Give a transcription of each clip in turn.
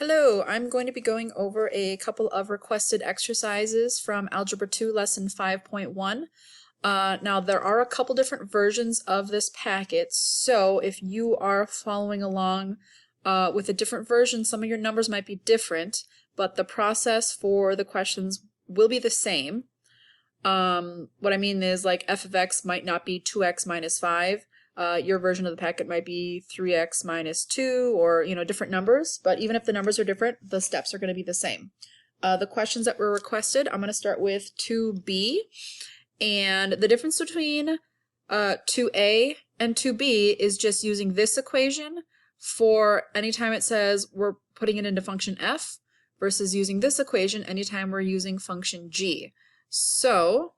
Hello, I'm going to be going over a couple of requested exercises from Algebra 2 Lesson 5.1. Now, there are a couple different versions of this packet, so if you are following along with a different version, some of your numbers might be different, but the process for the questions will be the same. What I mean is, like, f of x might not be 2x minus 5. Your version of the packet might be 3x minus 2, or, different numbers. But even if the numbers are different, the steps are going to be the same. The questions that were requested, I'm going to start with 2b. And the difference between 2a and 2b is just using this equation for anytime it says we're putting it into function f, versus using this equation anytime we're using function g. So,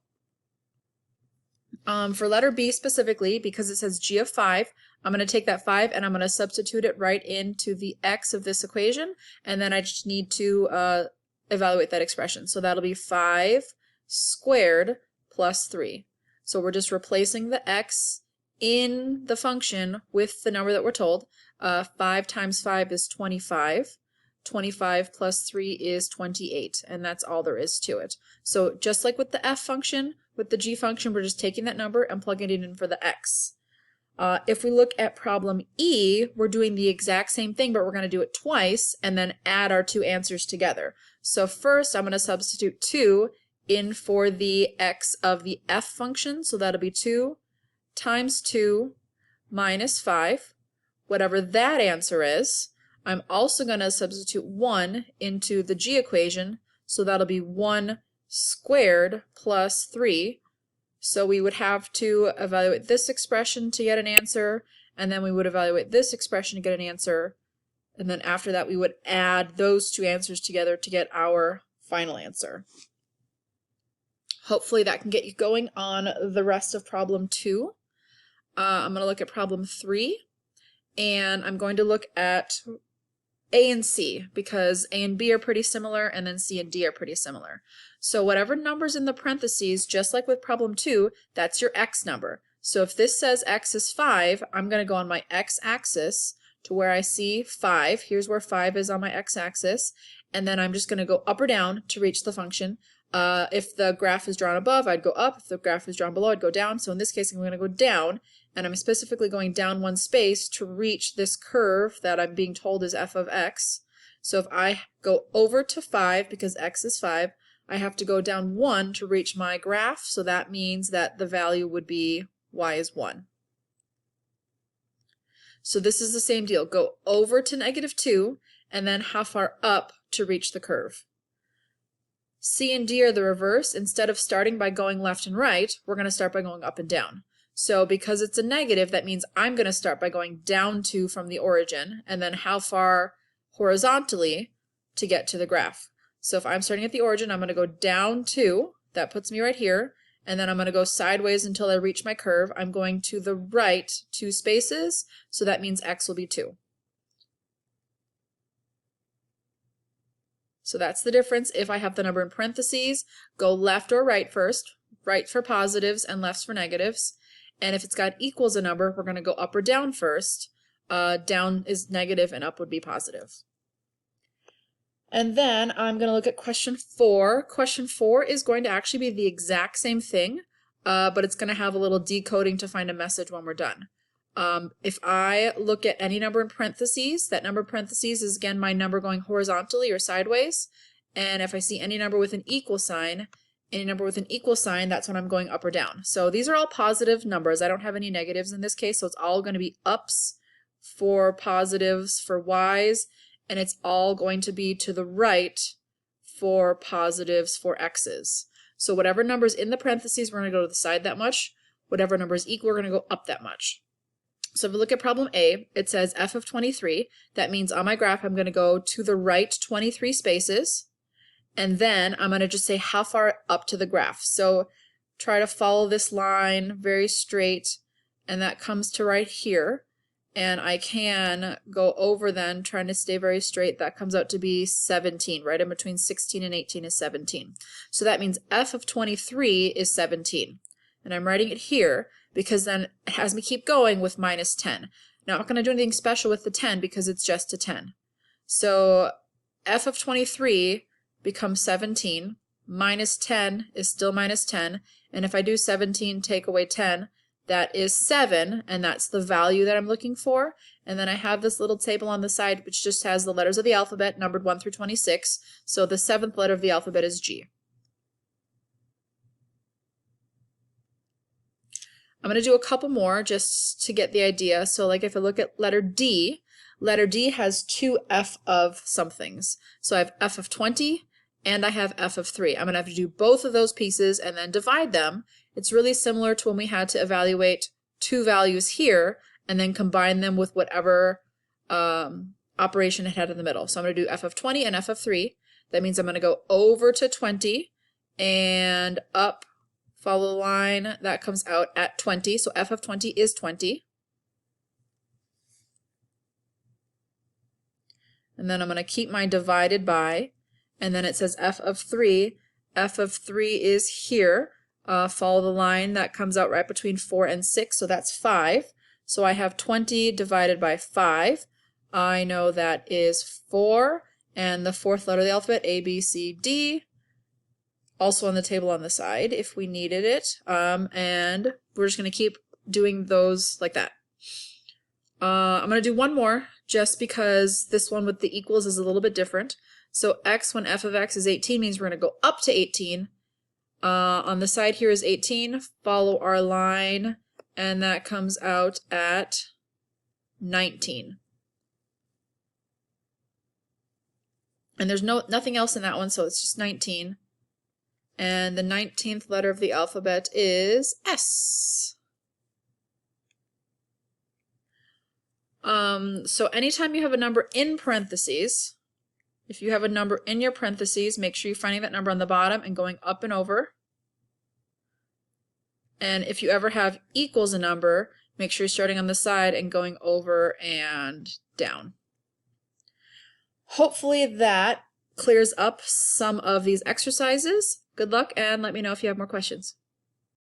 for letter B specifically, because it says g of 5, I'm going to take that 5 and I'm going to substitute it right into the x of this equation, and then I just need to evaluate that expression. So that'll be 5 squared plus 3. So we're just replacing the x in the function with the number that we're told. 5 times 5 is 25. 25 plus 3 is 28, and that's all there is to it. So just like with the f function, with the g function, we're just taking that number and plugging it in for the x. If we look at problem E, we're doing the exact same thing, but we're going to do it twice and then add our two answers together. So first, I'm going to substitute 2 in for the x of the f function, so that'll be 2 times 2 minus 5, whatever that answer is. I'm also going to substitute 1 into the g equation, so that'll be 1 squared plus 3. So we would have to evaluate this expression to get an answer, and then we would evaluate this expression to get an answer, and then after that we would add those two answers together to get our final answer. Hopefully that can get you going on the rest of problem 2. I'm going to look at problem 3, and I'm going to look at A and C, because A and B are pretty similar, and then C and D are pretty similar. So whatever number's in the parentheses, just like with problem 2, that's your x number. So if this says x is 5, I'm going to go on my x-axis to where I see 5. Here's where 5 is on my x-axis, and then I'm just going to go up or down to reach the function. If the graph is drawn above, I'd go up. If the graph is drawn below, I'd go down. So in this case, I'm going to go down, and I'm specifically going down one space to reach this curve that I'm being told is f of x. So if I go over to 5, because x is 5, I have to go down 1 to reach my graph, so that means that the value would be y is 1. So this is the same deal. Go over to -2, and then how far up to reach the curve. C and D are the reverse. Instead of starting by going left and right, we're going to start by going up and down. So because it's a negative, that means I'm going to start by going down 2 from the origin, and then how far horizontally to get to the graph. So if I'm starting at the origin, I'm going to go down 2. That puts me right here. And then I'm going to go sideways until I reach my curve. I'm going to the right 2 spaces, so that means x will be 2. So that's the difference. If I have the number in parentheses, go left or right first. Right for positives and left for negatives. And if it's got equals a number, we're going to go up or down first. Down is negative and up would be positive. And then I'm going to look at question 4. Question 4 is going to actually be the exact same thing, but it's going to have a little decoding to find a message when we're done. If I look at any number in parentheses, that number in parentheses is again my number going horizontally or sideways. And if I see any number with an equal sign, that's when I'm going up or down. So these are all positive numbers. I don't have any negatives in this case, so it's all going to be ups for positives for y's, and it's all going to be to the right for positives for x's. So whatever number's in the parentheses, we're going to go to the side that much. Whatever number is equal, we're going to go up that much. So if we look at problem A, it says f of 23. That means on my graph, I'm going to go to the right 23 spaces. And then I'm going to just say how far up to the graph. So try to follow this line very straight, and that comes to right here. And I can go over then, trying to stay very straight. That comes out to be 17, right in between 16 and 18 is 17. So that means f of 23 is 17. And I'm writing it here because then it has me keep going with minus 10. Now I'm not going to do anything special with the 10 because it's just a 10. So f of 23 becomes 17, minus 10 is still minus 10, and if I do 17 take away 10, that is 7, and that's the value that I'm looking for. And then I have this little table on the side which just has the letters of the alphabet numbered 1 through 26, so the 7th letter of the alphabet is G. I'm going to do a couple more just to get the idea. So like if I look at letter D has two f of somethings. So I have f of 20 and I have f of 3. I'm going to have to do both of those pieces and then divide them. It's really similar to when we had to evaluate two values here and then combine them with whatever operation it had in the middle. So I'm going to do f of 20 and f of 3. That means I'm going to go over to 20 and up, follow the line that comes out at 20. So f of 20 is 20. And then I'm going to keep my divided by, and then it says f of 3. F of 3 is here. Follow the line that comes out right between 4 and 6, so that's 5. So I have 20 divided by 5. I know that is 4, and the 4th letter of the alphabet, A, B, C, D, also on the table on the side if we needed it. And we're just going to keep doing those like that. I'm going to do one more just because this one with the equals is a little bit different. So x, when f of x is 18, means we're going to go up to 18. On the side here is 18. Follow our line, and that comes out at 19. And there's nothing else in that one, so it's just 19. And the 19th letter of the alphabet is S. So anytime you have a number in parentheses, if you have a number in your parentheses, make sure you're finding that number on the bottom and going up and over. And if you ever have equals a number, make sure you're starting on the side and going over and down. Hopefully that clears up some of these exercises. Good luck, and let me know if you have more questions.